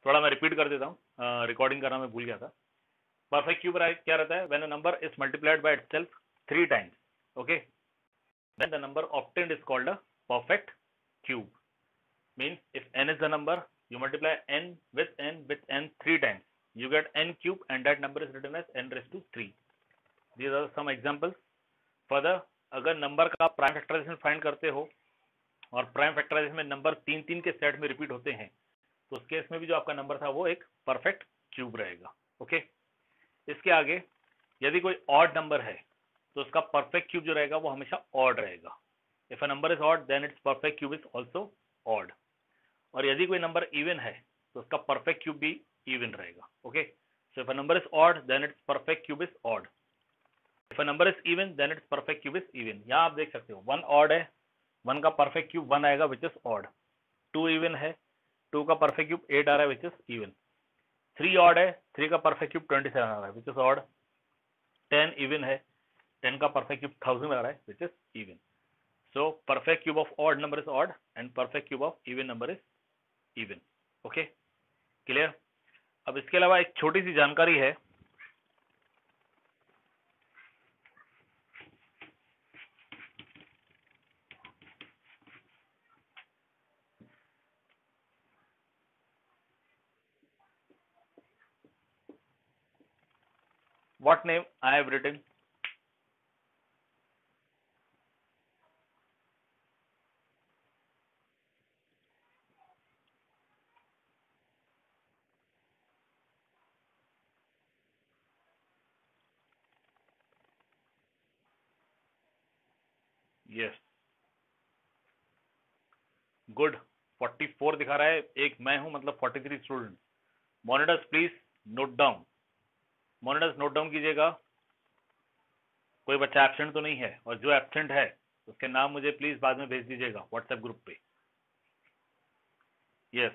थोड़ा मैं रिपीट कर देता हूँ, रिकॉर्डिंग करना मैं भूल गया था। परफेक्ट क्यूब क्या रहता है? When a number is multiplied by itself 3 times, okay, then the number obtained is called a perfect cube. Means if n is the number, you multiply n with n 3 times, you get n cube, and that number is written as n raised to 3. These are some examples. Further, अगर number का prime factorisation find करते हो और prime factorisation में number 3 के set में repeat होते हैं, तो उस केस में भी जो आपका नंबर था वो एक परफेक्ट क्यूब रहेगा। ओके, इसके आगे यदि कोई ऑड नंबर है तो उसका परफेक्ट क्यूब जो रहेगा वो हमेशा ऑड रहेगा। If a number is odd then its perfect cube is also odd. और यदि कोई नंबर इवन है तो उसका परफेक्ट क्यूब भी इवन रहेगा। Okay, so if a number is odd then its perfect cube is odd. If a number is even then its perfect cube is even. यहाँ आप देख सकते हो 1 ऑड है, 1 का परफेक्ट क्यूब 1 आएगा विच इज ऑड। 2 इवन है, 2 का परफेक्ट क्यूब 8 आ रहा है विच इज इवन। 3 ऑड है, 3 का परफेक्ट क्यूब 27 आ रहा है विच इज ऑड। 10 इवन है, 10 का perfect cube 1000 आ रहा है which is even. So perfect cube of odd number is odd and perfect cube of even number is even. Okay, clear? अब इसके अलावा एक छोटी सी जानकारी है, what name I have written? Yes, good. 44 दिखा रहा है, एक मैं हूं मतलब 43 student. Monitors please note down, monitors note down कीजिएगा। कोई बच्चा एब्सेंट तो नहीं है, और जो एब्सेंट है उसके नाम मुझे प्लीज बाद में भेज दीजिएगा व्हाट्सएप ग्रुप पे। Yes,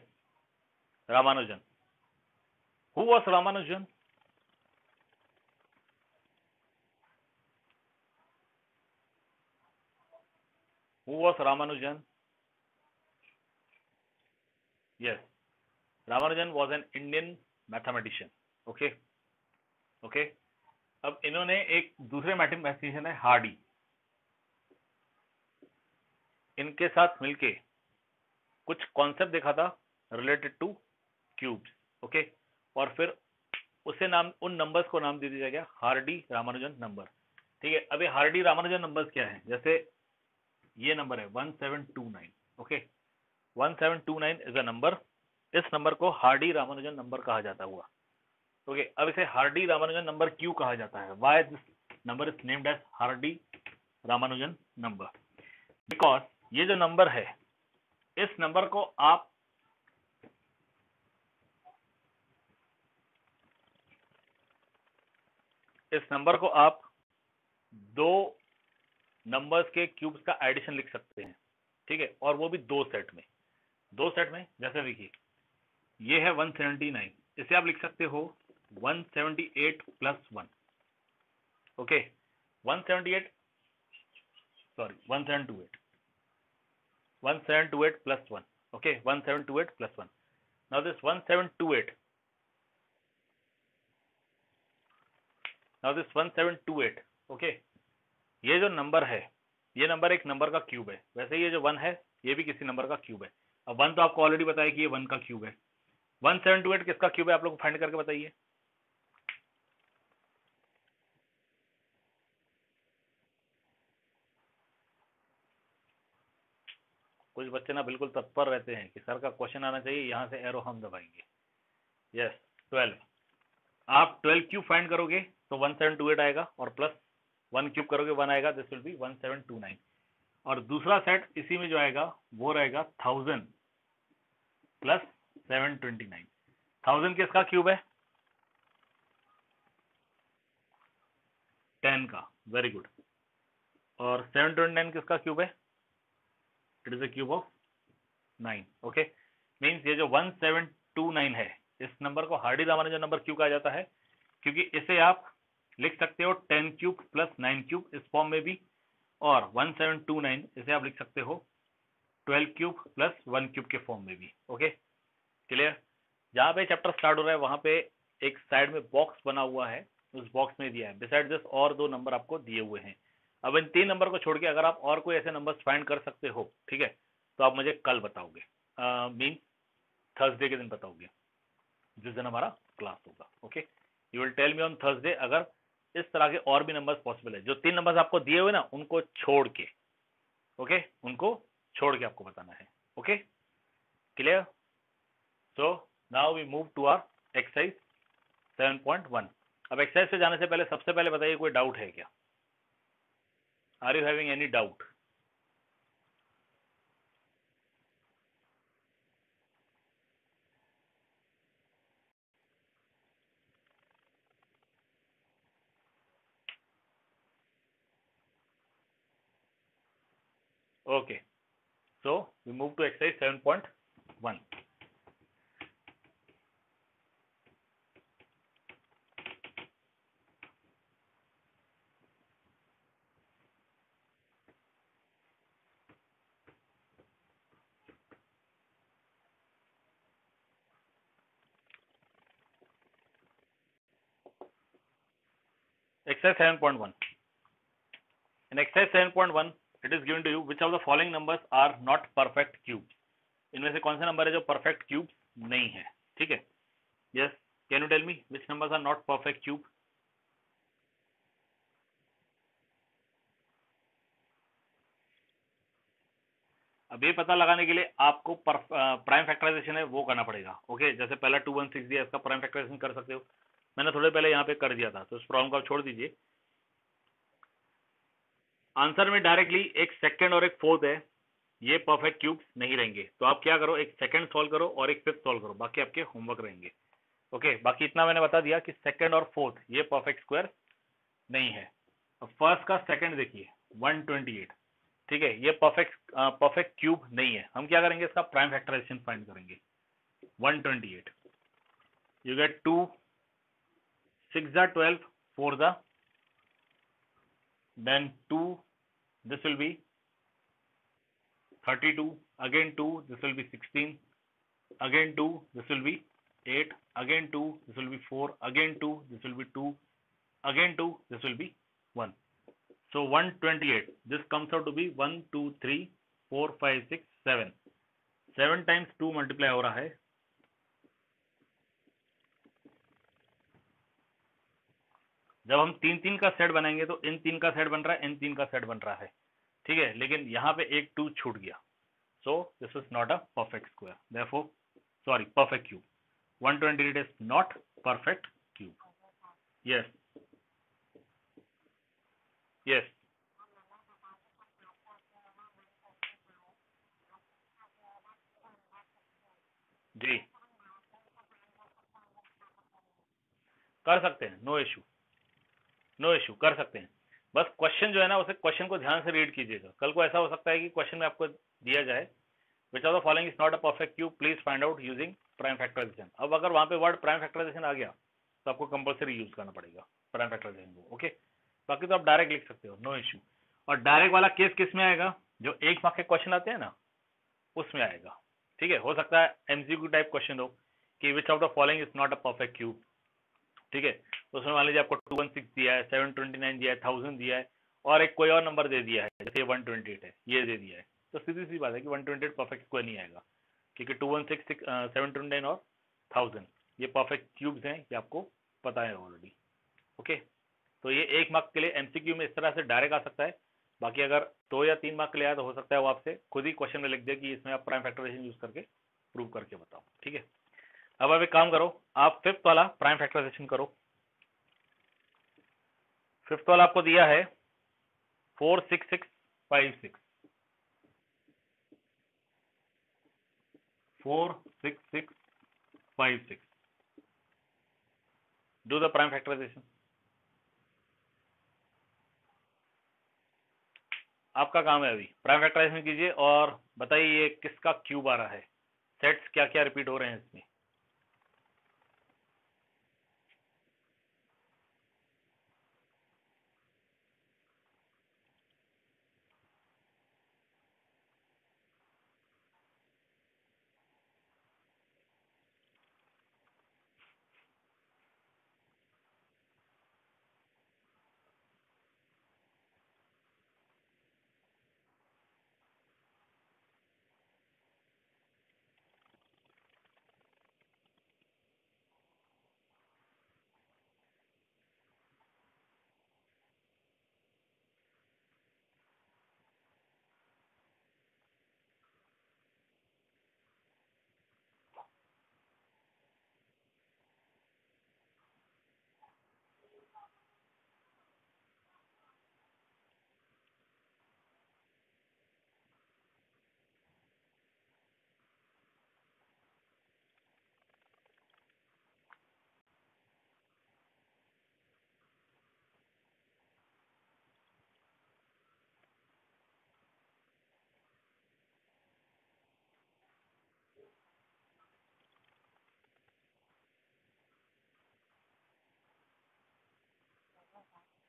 Ramanujan. Who was Ramanujan? Who was Ramanujan? Yes, Ramanujan was an Indian mathematician. Okay, okay. अब इन्होंने एक दूसरे मैथमेटिशियन है हार्डी, इनके साथ मिलके कुछ कॉन्सेप्ट देखा था रिलेटेड टू क्यूब्स। ओके, और फिर उसे नाम, उन नंबर्स को नाम दे दिया गया हार्डी रामानुजन नंबर। ठीक है, अभी हार्डी रामानुजन नंबर्स क्या है? जैसे ये नंबर है 1729। ओके, 1729 इज अ नंबर, इस नंबर को हार्डी रामानुजन नंबर कहा जाता हुआ। ओके, अब इसे हार्डी रामानुजन नंबर क्यों कहा जाता है? Why this number is named as Hardy Ramanujan number? Because ये जो नंबर है, इस नंबर को आप दो नंबर्स के क्यूब्स का एडिशन लिख सकते हैं। ठीक है, और वो भी दो सेट में। जैसे देखिए ये है 179, इसे आप लिख सकते हो 178 plus 1। Okay, 178 sorry 1728 plus 1। Okay, 1728 plus 1। Now this 1728 okay, ये जो नंबर है, ये नंबर एक नंबर का क्यूब है। वैसे ये जो 1 है ये भी किसी नंबर का क्यूब है। अब 1 तो आपको ऑलरेडी बताया कि ये 1 का क्यूब है। 1728 किसका क्यूब है? आप लोग फाइंड करके बताइए। कुछ बच्चे ना बिल्कुल तत्पर रहते हैं कि सर का क्वेश्चन आना चाहिए, यहाँ से एरो हम दबाएंगे। यस, 12। आप 12 क्यूब फाइंड करोगे तो 1728 आएगा, और प्लस 1 क्यूब करोगे 1 आएगा, दिस विल बी 1729। और दूसरा सेट इसी में जो आएगा वो रहेगा 1000 प्लस 729। 1000 किसका क्यूब है? 10 का, वेरी गुड। और 729 किसका क्यूब है? It is a cube of 9। Okay, means ये जो 1729 है, इस नंबर को हार्डी रामानुजन नंबर क्यों कहा जाता है? क्योंकि इसे आप लिख सकते हो 10 क्यूब प्लस 9 क्यूब इस फॉर्म में भी, और 1729 इसे आप लिख सकते हो 12 क्यूब प्लस 1 क्यूब के फॉर्म में भी। Okay, clear? जहाँ पे चैप्टर स्टार्ट हो रहा है वहां पे एक साइड में बॉक्स बना हुआ है, उस बॉक्स में दिया है बिसाइड दिस और 2 नंबर आपको दिए हुए हैं। अब इन 3 नंबर को छोड़ के अगर आप और कोई ऐसे नंबर्स फाइंड कर सकते हो, ठीक है, तो आप मुझे कल बताओगे, मीन थर्सडे के दिन बताओगे, जिस दिन हमारा क्लास होगा। Okay, you will tell me on Thursday अगर इस तरह के और भी नंबर्स पॉसिबल है। जो 3 नंबर्स आपको दिए हुए ना उनको छोड़ के, ओके, उनको छोड़ के आपको बताना है। Okay, clear? So now we move to our exercise 7.1। अब एक्सरसाइज पे जाने से पहले सबसे पहले बताइए कोई डाउट है क्या? Are you having any doubt? Okay, so we move to exercise 7.1। Exercise 7.1. In exercise 7.1, it is given to you which of the following numbers are not perfect cubes. इनमें से कौन से नंबर है जो परफेक्ट क्यूब नहीं है? ठीक है, yes, can you tell me which numbers are not perfect cube? अब ये पता लगाने के लिए आपको प्राइम फैक्टराइजेशन है वो करना पड़ेगा। ओके, जैसे पहला 216 दिया, इसका प्राइम फैक्टराइजेशन कर सकते हो, मैंने थोड़े पहले यहाँ पे कर दिया था, तो इस प्रॉब्लम को आप छोड़ दीजिए। आंसर में डायरेक्टली एक सेकंड और एक फोर्थ है, ये परफेक्ट क्यूब्स नहीं रहेंगे, तो आप क्या करो, एक सेकंड सॉल्व करो और एक फिफ्थ सॉल्व करो, बाकी आपके होमवर्क रहेंगे। ओके, बाकी इतना मैंने बता दिया कि सेकंड और फोर्थ ये परफेक्ट स्क्वायर नहीं है। अब फर्स्ट का सेकंड देखिए 128, ठीक है, ये परफेक्ट क्यूब नहीं है। हम क्या करेंगे, इसका प्राइम फैक्टराइजेशन फाइंड करेंगे। 128, you get 2 6 12 4 the, then 2, this will be 32, again 2, this will be 16, again 2, this will be 8, again 2, this will be 4, again 2, this will be 2, again 2, this will be 1. So 128, this comes out to be 1 2 3 4 5 6 7, 7 times 2 multiply हो रहा है, जब हम 3 का set बनाएंगे तो इन 3 का set बन रहा है, इन 3 का सेट बन रहा है, ठीक है, लेकिन यहाँ पे एक 2 छूट गया, so this is not a perfect square, therefore sorry perfect cube. 128 is not perfect cube. Yes, yes, जी कर सकते हैं, नो इशू, नो इशू, कर सकते हैं। बस क्वेश्चन जो है ना, उसे क्वेश्चन को ध्यान से रीड कीजिएगा। कल को ऐसा हो सकता है कि क्वेश्चन में आपको दिया जाए which of the following is not a perfect cube, please find out using prime factorisation. अब अगर वहां पे वर्ड प्राइम फैक्टराइजेशन आ गया तो आपको कंपलसरी यूज करना पड़ेगा प्राइम फैक्टराइजेशन को। ओके, बाकी तो आप डायरेक्ट लिख सकते हो, नो इशू। और डायरेक्ट वाला केस किस में आएगा, जो 1 मार्क के क्वेश्चन आते हैं ना उसमें आएगा। ठीक है, हो सकता है एमसीक्यू टाइप क्वेश्चन हो कि विच of the following is not a perfect cube, ठीक है, तो उसमें मान लीजिए आपको 216 दिया है, 729 दिया है, 1000 दिया है, और एक कोई और नंबर दे दिया है, जैसे 128 है, ये दे दिया है, तो सीधी सी बात है कि 128 परफेक्ट स्क्वायर नहीं आएगा, क्योंकि 216 729 और 1000 ये परफेक्ट क्यूब्स हैं, ये आपको पता है ऑलरेडी। ओके, तो ये 1 मार्क के लिए एमसीक्यू में इस तरह से डायरेक्ट आ सकता है। बाकी अगर 2 या 3 मार्क के लिए आया तो हो सकता है वो आपसे खुद ही क्वेश्चन में लिख दे कि इसमें आप प्राइम फैक्टराइजेशन यूज करके प्रूव करके बताओ। ठीक है, अब आप एक काम करो, आप फिफ्थ वाला प्राइम फैक्टराइजेशन करो। फिफ्थ वाला आपको दिया है 46656, 46656, डू द प्राइम फैक्टराइजेशन। आपका काम है, अभी प्राइम फैक्टराइजेशन कीजिए और बताइए ये किसका क्यूब आ रहा है, सेट्स क्या क्या रिपीट हो रहे हैं इसमें।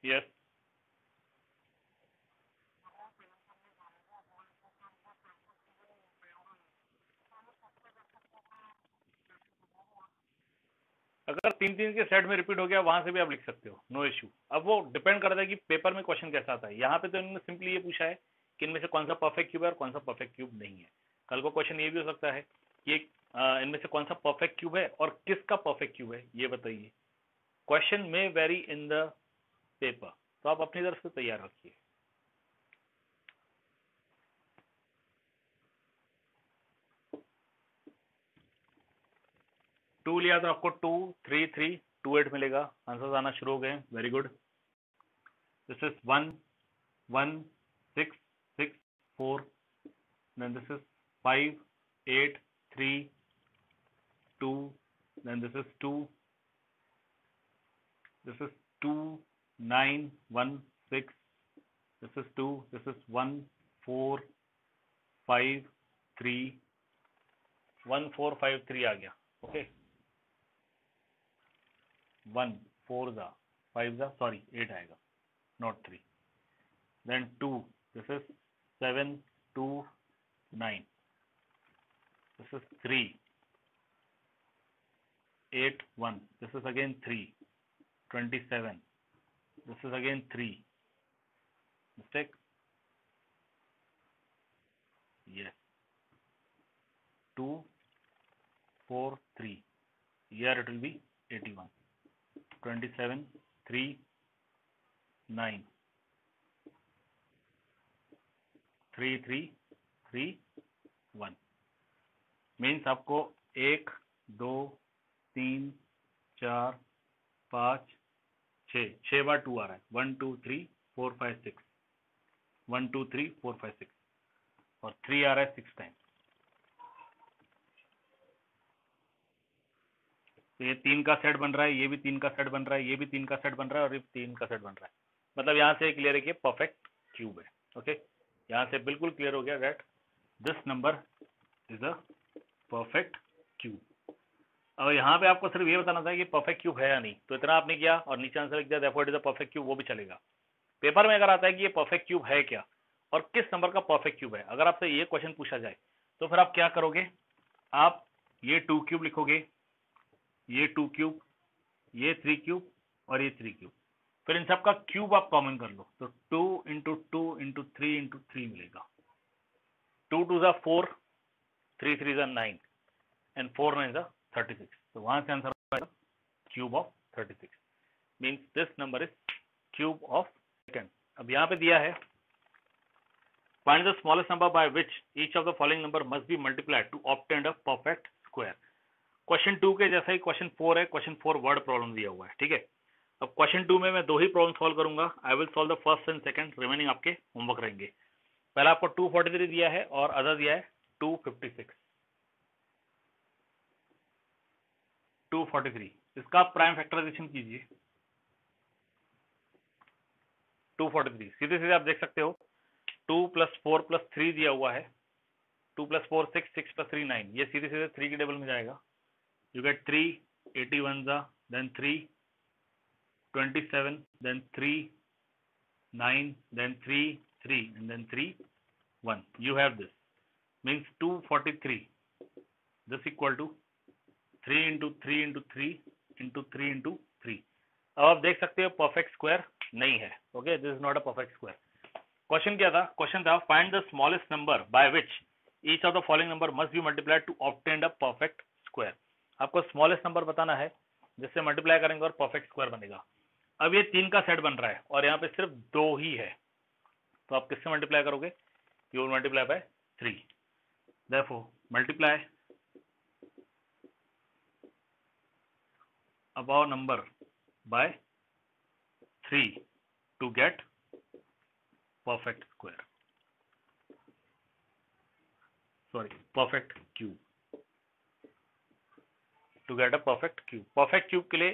यस, अगर तीन तीन के सेट में रिपीट हो गया वहां से भी आप लिख सकते हो, नो इश्यू। अब वो डिपेंड करता है कि पेपर में क्वेश्चन कैसा आता है। यहाँ पे तो इन्होंने सिंपली ये पूछा है कि इनमें से कौन सा परफेक्ट क्यूब है और कौन सा परफेक्ट क्यूब नहीं है। कल को क्वेश्चन ये भी हो सकता है कि इनमें से कौन सा परफेक्ट क्यूब है और किसका परफेक्ट क्यूब है, ये बताइए। क्वेश्चन में वेरी इन द पेपर, तो आप अपनी तरफ से तैयार रखिए। टू लिया तो आपको 2 3 3 2 8 मिलेगा। आंसर आना शुरू हो गए, very good. This is 1 1 6 6 4, then this is 5 8 3 2, then this is 2, this is 2 9 1 6, this is 2, this is 1 4 5 3 1 4 5 3 आ गया। ओके, 1 4 जा 5 जा सॉरी 8 आएगा, not 3। then 2, this is 7 2 9, this is 3 8 1, this is again 3 27, this is again 3 mistake, yes 2 4 3, here it will be 81 27 3 9 3 3 3 1, means आपको 1 2 3 4 5 6 बार 2 आ रहा है। 1 2 3 4 5 6, 1 2 3 4 5 6 और 3 आ रहा है 6 टाइम। तो ये 3 का सेट बन रहा है, ये भी 3 का सेट बन रहा है, ये भी 3 का सेट बन रहा है और ये 3 का सेट बन रहा है। मतलब यहाँ से क्लियर है कि परफेक्ट क्यूब है। ओके, यहाँ से बिल्कुल क्लियर हो गया that this number is a perfect cube. अब यहाँ पे आपको सिर्फ ये बताना था कि परफेक्ट क्यूब है या नहीं, तो इतना आपने किया और नीचे आंसर लिख दिया therefore it is a perfect cube, वो भी चलेगा। पेपर में अगर आता है कि ये परफेक्ट क्यूब है क्या और किस नंबर का परफेक्ट क्यूब है, अगर आपसे ये क्वेश्चन पूछा जाए तो फिर आप क्या करोगे, आप ये 2 क्यूब लिखोगे, ये 2 क्यूब, ये 3 क्यूब और ये 3 क्यूब, फिर इन सब का क्यूब आप कॉमन कर लो तो 2 इंटू 2 इंटू 3 इंटू 3 मिलेगा। 2 2 जा 4, 3 3 जा 9 एंड 4 9 जा 36, तो वहां से आंसर आएगा cube of 36, means this number is cube of second. अब यहाँ पे दिया है find the smallest number by which each of the following number must be multiplied to obtain a perfect square। Question 2 के जैसा ही क्वेश्चन 4 है, question 4 word problem दिया हुआ है, ठीक है। अब क्वेश्चन 2 में मैं 2 ही प्रॉब्लम सॉल्व करूंगा, I will solve the first and second, remaining आपके होमवर्क रहेंगे। पहला आपको 243 दिया है और अदर दिया है 256। 243 इसका प्राइम फैक्टराइजेशन कीजिए। 243 सीधे सीधे आप देख सकते हो, 2 + 4 + 3 दिया हुआ है, 2 + 4 6 6 + 3 9, ये सीधे सीधे 3 के टेबल में जाएगा। यू गेट 3 81 जा, then 3 27, then 3 9, then 3 3 and then 3 1, you have this, means 243, this equal to 3 into 3 into 3 into 3 into 3। अब आप देख सकते हो परफेक्ट स्क्वायर नहीं है। Okay, this is not a perfect square. Question क्या था, क्वेश्चन था find the smallest number by which each of the following number must be multiplied to obtain a perfect square. आपको स्मॉलेस्ट नंबर बताना है जिससे multiply करेंगे और perfect square बनेगा। अब ये 3 का सेट बन रहा है और यहाँ पे सिर्फ 2 ही है, तो आप किससे मल्टीप्लाई करोगे, you will multiply by 3, therefore multiply above number by 3 to get perfect square, sorry perfect cube, to get a perfect cube। perfect cube के लिए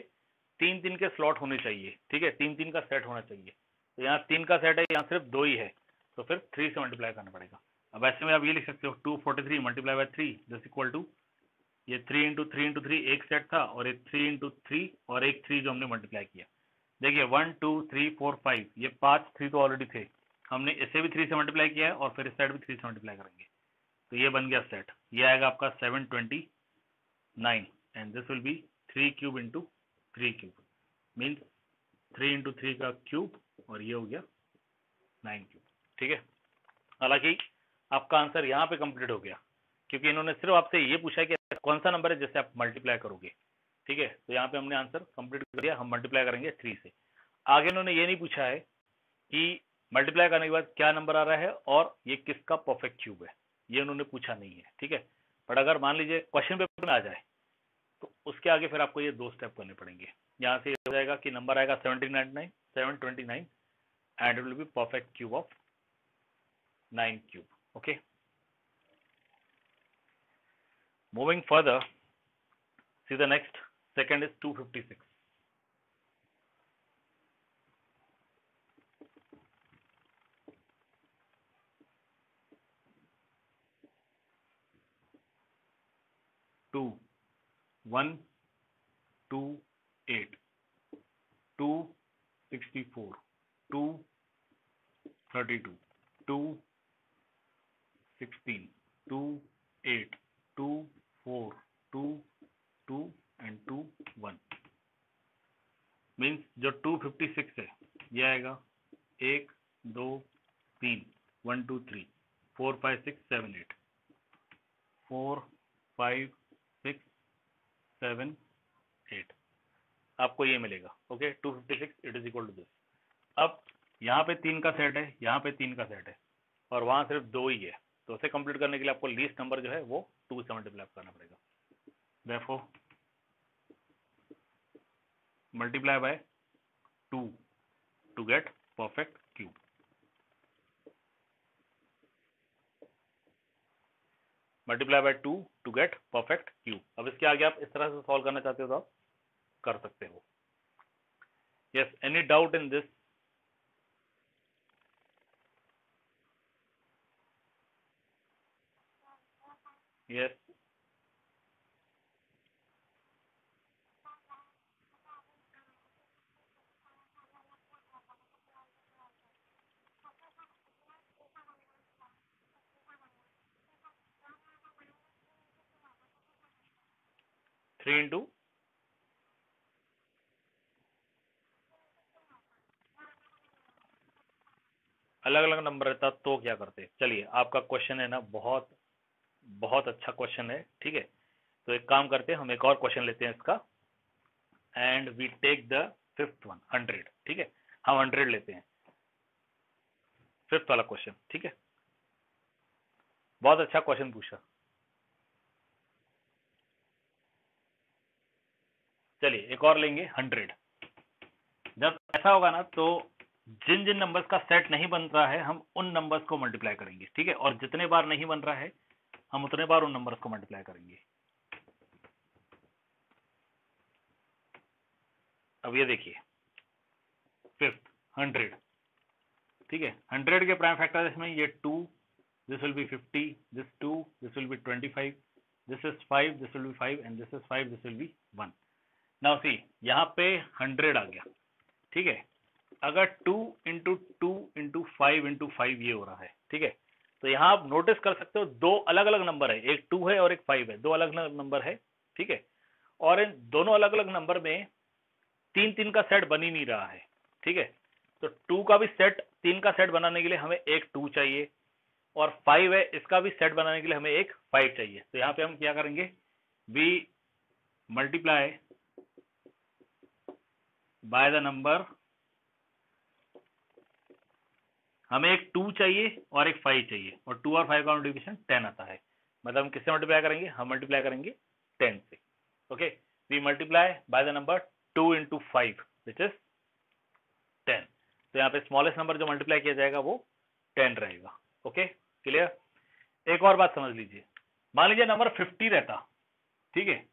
3 3 के स्लॉट होने चाहिए, ठीक है, 3 3 का सेट होना चाहिए। तो यहाँ 3 का सेट है, यहाँ सिर्फ 2 ही है, तो फिर 3 से मल्टीप्लाई करना पड़ेगा। अब ऐसे में आप ये लिख सकते हो 243 multiply by 3 this equal to, ये 3 इंटू 3 इंटू 3 एक सेट था और ये 3 इंटू 3 और एक 3 जो हमने मल्टीप्लाई किया, देखिए 1 2 3 4 5, ये 5 3 तो ऑलरेडी थे, हमने इसे भी 3 से मल्टीप्लाई किया है और फिर इस साइड भी 3 से मल्टीप्लाई करेंगे, तो ये बन गया सेट। ये आएगा आपका 729 and this will be 3 cube into 3 cube, means 3 into 3 का क्यूब और ये हो गया 9 क्यूब। ठीक है, हालांकि आपका आंसर यहाँ पे कंप्लीट हो गया, क्योंकि इन्होंने सिर्फ आपसे ये पूछा है कि कौन सा नंबर है जिससे आप मल्टीप्लाई करोगे। ठीक है, तो यहाँ पे हमने आंसर कंप्लीट कर दिया, हम मल्टीप्लाई करेंगे 3 से। आगे इन्होंने ये नहीं पूछा है कि मल्टीप्लाई करने के बाद क्या नंबर आ रहा है और ये किसका परफेक्ट क्यूब है, ये उन्होंने पूछा नहीं है। ठीक है, बट अगर मान लीजिए क्वेश्चन पेपर में आ जाए तो उसके आगे फिर आपको ये 2 स्टेप करने पड़ेंगे। यहाँ से हो जाएगा कि नंबर आएगा 729 and it will be perfect cube of 9 cube. Okay, moving further, see the next, second is 256. Two, 1, 2, 8, 2, 64, 2, 32, 2, 16, 2, 8, 2, 4, 2, 2 and 2, 1, means जो 256 है ये आएगा 1 2 3 1 2 3 4 5 6 7 8 4 5 6 7 8, आपको ये मिलेगा। Okay, 256 it is equal to this. अब यहाँ पे 3 का सेट है, यहाँ पे 3 का सेट है और वहां सिर्फ 2 ही है, तो उसे कंप्लीट करने के लिए आपको लीस्ट नंबर जो है वो 2 से मल्टीप्लाई करना पड़ेगा। Therefore multiply by 2 to get perfect cube. Multiply by 2 to get perfect cube. अब इसके आगे आप इस तरह से सॉल्व करना चाहते हो तो आप कर सकते हो। Yes, any doubt in this? Yes, 3 into अलग अलग नंबर रहता तो क्या करते। चलिए, आपका क्वेश्चन है ना बहुत बहुत अच्छा क्वेश्चन है। ठीक है, तो एक काम करते हैं, हम एक और क्वेश्चन लेते हैं इसका and we take the fifth one 100। ठीक है, हम 100 लेते हैं, फिफ्थ वाला क्वेश्चन। ठीक है, बहुत अच्छा क्वेश्चन पूछा। चलिए एक और लेंगे 100। जब ऐसा होगा ना तो जिन जिन नंबर्स का सेट नहीं बन रहा है हम उन नंबर्स को मल्टीप्लाई करेंगे। ठीक है, और जितने बार नहीं बन रहा है हम उतने बार उन नंबर्स को मल्टीप्लाई करेंगे। अब ये देखिए फिफ्थ 100। ठीक है, 100 के प्राइम फैक्टर्स में ये 2, this will be 50, this 2, this will be 25, this is 5, this will be 5 and this is 5, this will be 1। Now see, यहाँ पे 100 आ गया। ठीक है, अगर 2 इंटू 2 इंटू 5 इंटू 5 ये हो रहा है। ठीक है, तो यहाँ आप नोटिस कर सकते हो दो अलग अलग नंबर है, एक 2 है और एक 5 है, दो अलग अलग नंबर है। ठीक है, और इन दोनों अलग अलग नंबर में 3 3 का सेट बन ही नहीं रहा है। ठीक है, तो 2 का भी सेट, 3 का सेट बनाने के लिए हमें एक 2 चाहिए और 5 है, इसका भी सेट बनाने के लिए हमें एक 5 चाहिए। तो यहाँ पे हम क्या करेंगे, we multiply by the number, हमें एक 2 चाहिए और एक 5 चाहिए और 2 और 5 का मल्टीप्लिकेशन 10 आता है। मतलब हम किससे मल्टीप्लाई करेंगे, हम मल्टीप्लाई करेंगे 10 से। Okay, we multiply by the number 2 into 5 which is 10। तो यहाँ पे स्मॉलेस्ट नंबर जो मल्टीप्लाई किया जाएगा वो 10 रहेगा। Okay, clear? एक और बात समझ लीजिए, मान लीजिए नंबर 50 रहता। ठीक है,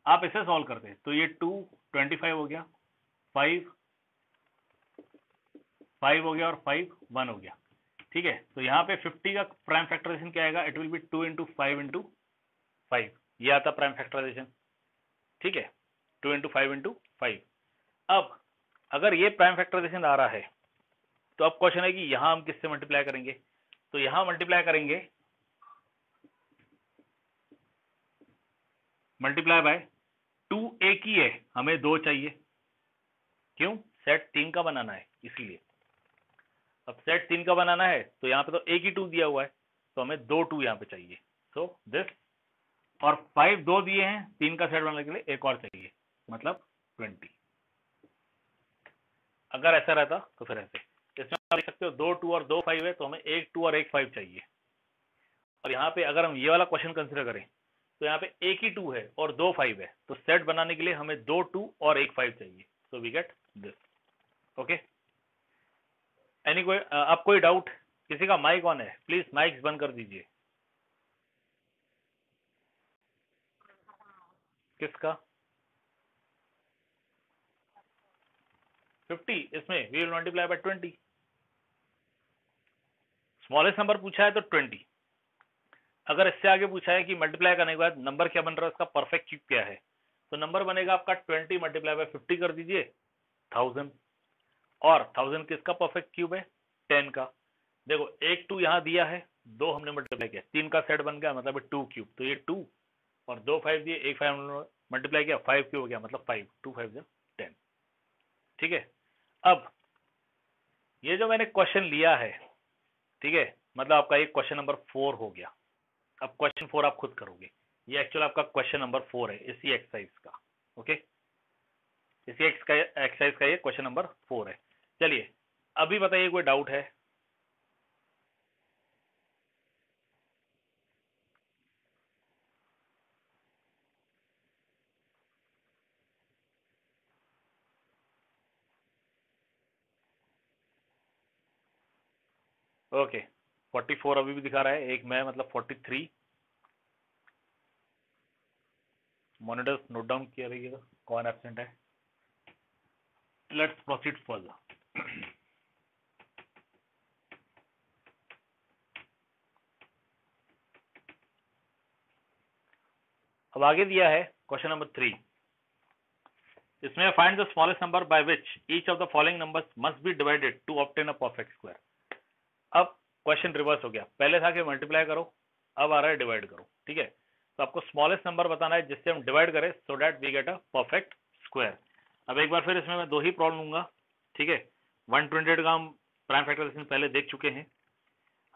आप इसे सॉल्व करते तो ये 2 25 हो गया, 5 5 हो गया और 5 1 हो गया। ठीक है, तो यहाँ पे 50 का प्राइम फैक्टराइजेशन क्या आएगा, it will be 2 into 5 into 5, ये आता प्राइम फैक्टराइजेशन। ठीक है, 2 इंटू 5 इंटू 5। अब अगर ये प्राइम फैक्टराइजेशन आ रहा है तो अब क्वेश्चन है कि यहां हम किससे मल्टीप्लाई करेंगे, तो यहां मल्टीप्लाई करेंगे मल्टीप्लाई बाय 2 एक ही है, हमें 2 चाहिए, क्यों, सेट 3 का बनाना है इसलिए। अब सेट 3 का बनाना है तो यहाँ पे तो एक ही 2 दिया हुआ है, तो हमें 2 2 यहाँ पे चाहिए, सो दिस, और 5 2 दिए हैं, 3 का सेट बनाने के लिए एक और चाहिए, मतलब 20। अगर ऐसा रहता तो फिर ऐसे, इसमें आप देख सकते हो 2 2 और 2 5 है, तो हमें एक 2 और एक 5 चाहिए। और यहाँ पे अगर हम ये वाला क्वेश्चन कंसिडर करें तो यहाँ पे एक ही 2 है और 2 5 है, तो सेट बनाने के लिए हमें 2 2 और एक 5 चाहिए, so we get this. Okay, any कोई आप कोई डाउट, किसी का माइक ऑन है, प्लीज माइक बंद कर दीजिए। किसका 50, इसमें we will multiply by 20, smallest number पूछा है तो 20। अगर इससे आगे पूछा है कि मल्टीप्लाई करने के बाद नंबर क्या बन रहा है, उसका परफेक्ट क्यूब क्या है, तो नंबर बनेगा आपका 20 मल्टीप्लाई बाय 50 कर दीजिए 1000, और 1000 किसका परफेक्ट क्यूब है, 10 का। देखो एक 2 यहाँ दिया है, 2 हमने मल्टीप्लाई किया, 3 का सेट बन गया, मतलब 2 क्यूब, तो ये 2 और 2 5 दिए, एक 5 मल्टीप्लाई किया, 5 क्यूब हो गया, मतलब 5, 2 5 10। ठीक है, अब ये जो मैंने क्वेश्चन लिया है, ठीक है, मतलब आपका एक क्वेश्चन नंबर 4 हो गया। अब क्वेश्चन 4 आप खुद करोगे, ये एक्चुअल आपका क्वेश्चन नंबर 4 है इसी एक्सरसाइज का। ओके, इसी एक्सरसाइज का ये क्वेश्चन नंबर 4 है। चलिए अभी बताइए कोई डाउट है। ओके, 44 अभी भी दिखा रहा है, एक मैं मतलब 43, मॉनिटर्स नोट डाउन किया रहिएगा कौन एब्सेंट है। Let's proceed further. अब आगे दिया है क्वेश्चन नंबर 3, इसमें find the smallest number by which each of the following numbers must be divided to obtain a perfect square. अब क्वेश्चन रिवर्स हो गया, पहले था कि मल्टीप्लाई करो, अब आ रहा है डिवाइड करो। ठीक है, तो आपको स्मॉलेस्ट नंबर बताना है जिससे हम डिवाइड करें so that we get a perfect square. अब एक बार फिर इसमें मैं 2 ही प्रॉब्लम लूंगा। ठीक है, 128 का हम प्राइम फैक्टराइजेशन पहले देख चुके हैं,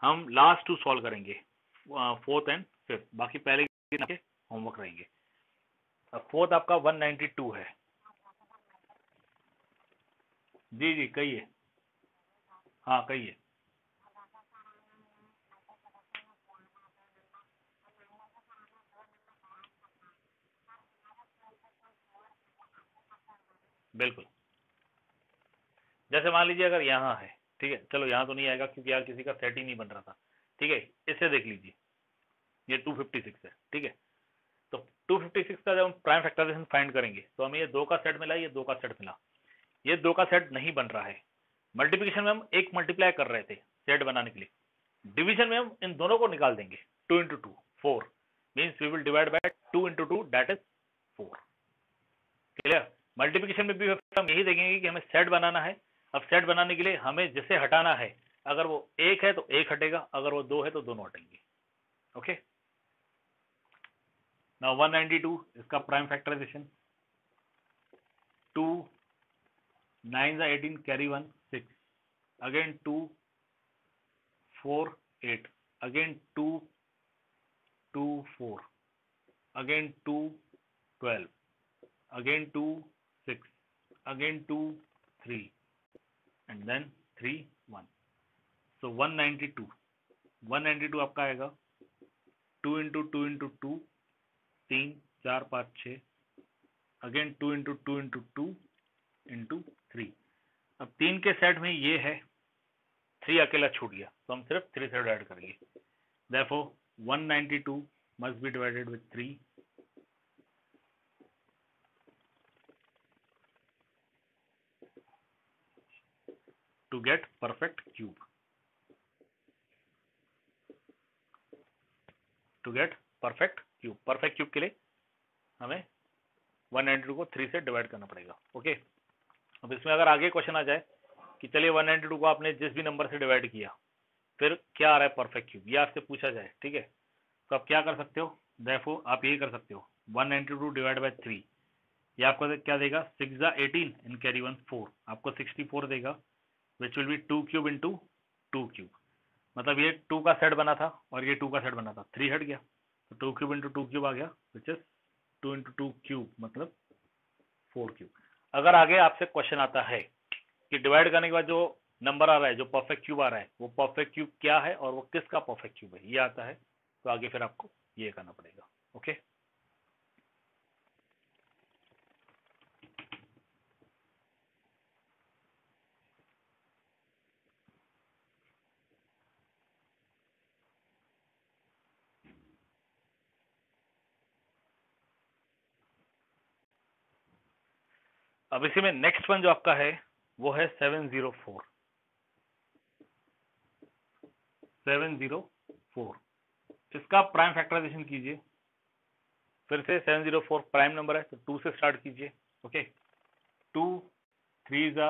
हम लास्ट 2 सॉल्व करेंगे, 4th एंड 5th, बाकी पहले के होमवर्क रहेंगे। अब 4th आपका 192 है। जी जी कहिए, हाँ कहिए। बिल्कुल, जैसे मान लीजिए अगर यहाँ है, ठीक है, चलो यहाँ तो नहीं आएगा क्योंकि यार किसी का सेट ही नहीं बन रहा था। ठीक है, इससे देख लीजिए, ये 256 है। ठीक है, तो 256 का जब हम प्राइम फैक्टराइजेशन फाइंड करेंगे तो हमें ये 2 का सेट मिला, ये 2 का सेट मिला, ये 2 का सेट नहीं बन रहा है। मल्टीप्लिकेशन में हम एक मल्टीप्लाई कर रहे थे सेट बनाने के लिए, डिवीजन में हम इन दोनों को निकाल देंगे, 2 into 2 4 means we will divide by 2 into 2 that is 4। Clear, multiplication में भी हम यही देखेंगे कि हमें सेट बनाना है। अब सेट बनाने के लिए हमें जिसे हटाना है, अगर वो एक है तो एक हटेगा, अगर वो 2 है तो दोनों हटेंगे। ओके, नाउ 192 इसका prime factorisation, 2 9 is 18, carry 1 6, again 2 4 8, again 2 2 4, again 2 12, again 2 6, again 2 3, and then 3 1, so 192 आपका आएगा 2 into 2 into 2 3 4 5 6, again 2 into 2 into 2 into 3। अब 3 के सेट में ये है, 3 अकेला छूट गया तो हम सिर्फ 3 से डिवाइड करेंगे, therefore 192 must be divided with 3 to get perfect cube, to get perfect cube। perfect cube के लिए हमें 192 को 3 से डिवाइड करना पड़ेगा। ओके, अब इसमें अगर आगे क्वेश्चन आ जाए कि चलिए 192 को आपने जिस भी नंबर से डिवाइड किया फिर क्या आ रहा है परफेक्ट क्यूब, ये आपसे पूछा जाए, ठीक है, तो आप क्या कर सकते हो, देयरफॉर आप यही कर सकते हो 192 डिवाइड बाय 3, ये आपको क्या देगा 6 जा 18 एंड कैरी 1 4, आपको 64 देगा, which will be 2 cube into 2 cube, मतलब ये 2 का सेट बना था और ये 2 का सेट बना था, 3 हट गया तो 2 क्यूब इंटू 2 क्यूब आ गया, विच इज 2 इंटू 2 क्यूब मतलब 4 क्यूब। अगर आगे आपसे क्वेश्चन आता है कि डिवाइड करने के बाद जो नंबर आ रहा है, जो परफेक्ट क्यूब आ रहा है, वो परफेक्ट क्यूब क्या है और वो किसका परफेक्ट क्यूब है, ये आता है, तो आगे फिर आपको ये करना पड़ेगा। ओके, अब इसी में नेक्स्ट वन जो आपका है वो है 704। 704 इसका प्राइम फैक्टराइजेशन कीजिए, फिर से 704 प्राइम नंबर है तो 2 से स्टार्ट कीजिए। ओके, 2 3 जा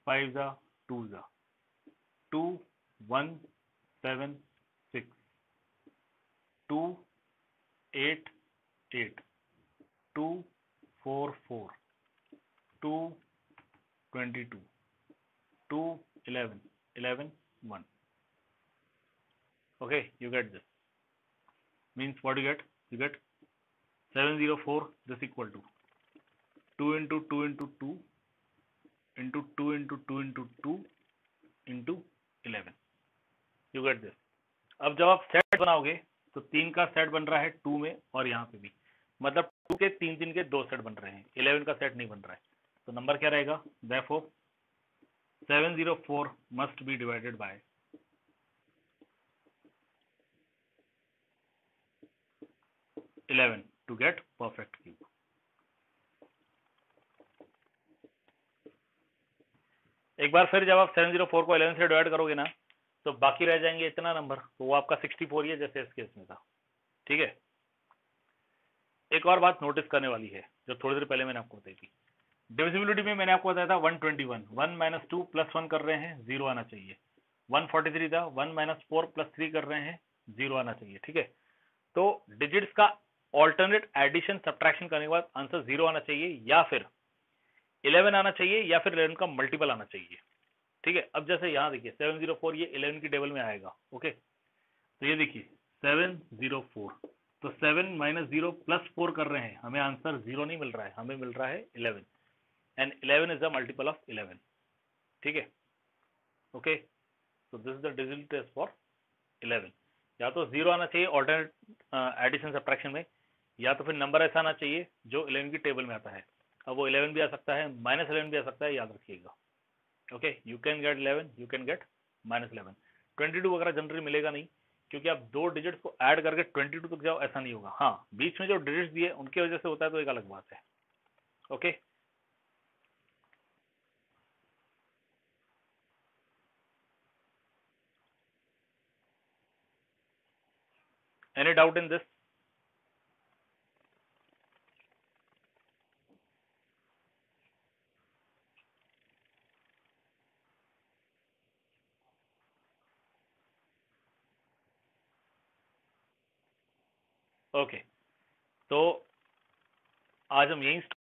5 जा 2 जा 2 1 7 6 2 8 8 2 4 4 2 22 2 11 11 1। Okay, you get this. Means what you get? You get 704, this equal to 2 into 2 into 2 into 2 into 2 into 2 into 11. You get this. अब जब आप सेट बनाओगे तो 3 का सेट बन रहा है 2 में और यहाँ पे भी, मतलब 2 के 3 3 के 2 सेट बन रहे हैं, 11 का सेट नहीं बन रहा है, तो नंबर क्या रहेगा, therefore 704 must be divided by 11 to get perfect cube. एक बार फिर जब आप 704 को 11 से डिवाइड करोगे ना तो बाकी रह जाएंगे इतना नंबर, तो वो आपका 64 ही है जैसे इस केस में था। ठीक है, एक और बात नोटिस करने वाली है जो थोड़ी देर पहले मैंने आपको बताई थी, डिविजिबिलिटी में मैंने आपको बताया था 121, 1 माइनस 2 प्लस 1 कर रहे हैं, 0 आना चाहिए। 143 था, 1 माइनस 4 प्लस 3 कर रहे हैं, 0 आना चाहिए। ठीक है, तो डिजिट्स का ऑल्टरनेट एडिशन सब्ट्रैक्शन करने के बाद आंसर 0 आना चाहिए, या फिर 11 आना चाहिए, या फिर 11 का मल्टीपल आना चाहिए। ठीक है, अब जैसे यहाँ देखिए 704 ये 11 की टेबल में आएगा। ओके, तो ये देखिए 704, तो 7 माइनस 0 प्लस 4 कर रहे हैं, हमें आंसर 0 नहीं मिल रहा है, हमें मिल रहा है 11, and 11 is the multiple of 11। ठीक है, ओके, तो this is the digit test for 11। या तो 0 आना चाहिए ऑल्टरनेट एडिशन सब्ट्रैक्शन में, या तो फिर नंबर ऐसा आना चाहिए जो 11 की टेबल में आता है। अब वो 11 भी आ सकता है, माइनस 11 भी आ सकता है, याद रखिएगा। Okay, you can get 11, you can get minus 11। 22 वगैरह जनरली मिलेगा नहीं, क्योंकि आप दो डिजिट्स को ऐड करके 22 तक जाओ, ऐसा नहीं होगा। हाँ, बीच में जो डिजिट्स दिए उनकी वजह से होता है तो एक अलग बात है। Okay, any doubt in this? Okay, तो आज हम यहीं